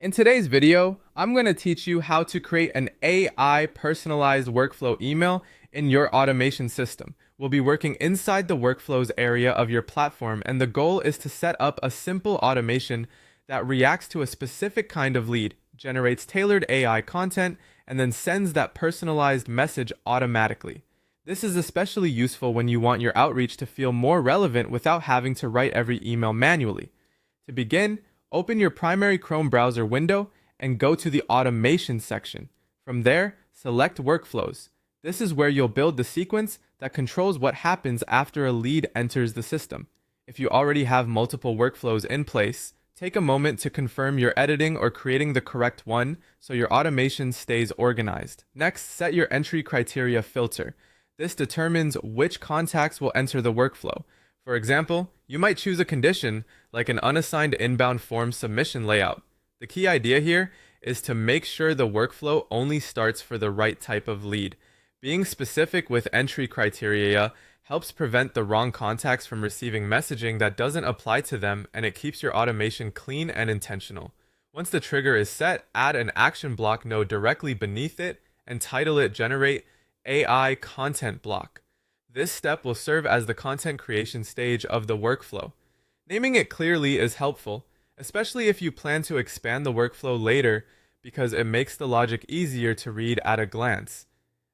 In today's video, I'm going to teach you how to create an AI personalized workflow email in your automation system. We'll be working inside the workflows area of your platform, and the goal is to set up a simple automation that reacts to a specific kind of lead, generates tailored AI content, and then sends that personalized message automatically. This is especially useful when you want your outreach to feel more relevant without having to write every email manually. To begin, open your primary Chrome browser window and go to the Automation section. From there, select Workflows. This is where you'll build the sequence that controls what happens after a lead enters the system. If you already have multiple workflows in place, take a moment to confirm you're editing or creating the correct one so your automation stays organized. Next, set your entry criteria filter. This determines which contacts will enter the workflow. For example, you might choose a condition like an unassigned inbound form submission layout. The key idea here is to make sure the workflow only starts for the right type of lead. Being specific with entry criteria helps prevent the wrong contacts from receiving messaging that doesn't apply to them, and it keeps your automation clean and intentional. Once the trigger is set, add an action block node directly beneath it and title it Generate AI Content Block. This step will serve as the content creation stage of the workflow. Naming it clearly is helpful, especially if you plan to expand the workflow later, because it makes the logic easier to read at a glance.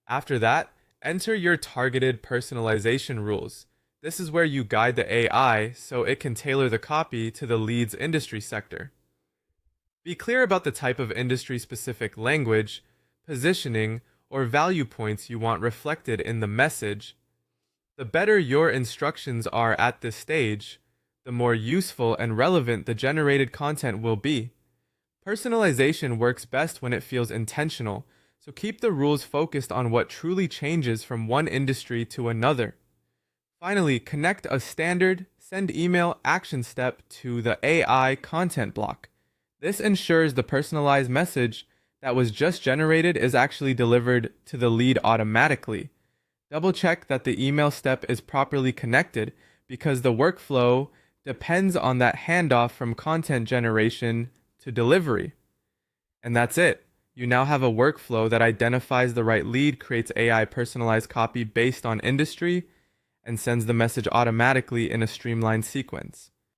After that, enter your targeted personalization rules. This is where you guide the AI so it can tailor the copy to the lead's industry sector. Be clear about the type of industry-specific language, positioning, or value points you want reflected in the message. The better your instructions are at this stage, the more useful and relevant the generated content will be. Personalization works best when it feels intentional, so keep the rules focused on what truly changes from one industry to another. Finally, connect a standard send email action step to the AI content block. This ensures the personalized message that was just generated is actually delivered to the lead automatically. Double check that the email step is properly connected because the workflow depends on that handoff from content generation to delivery. And that's it. You now have a workflow that identifies the right lead, creates AI personalized copy based on industry, and sends the message automatically in a streamlined sequence.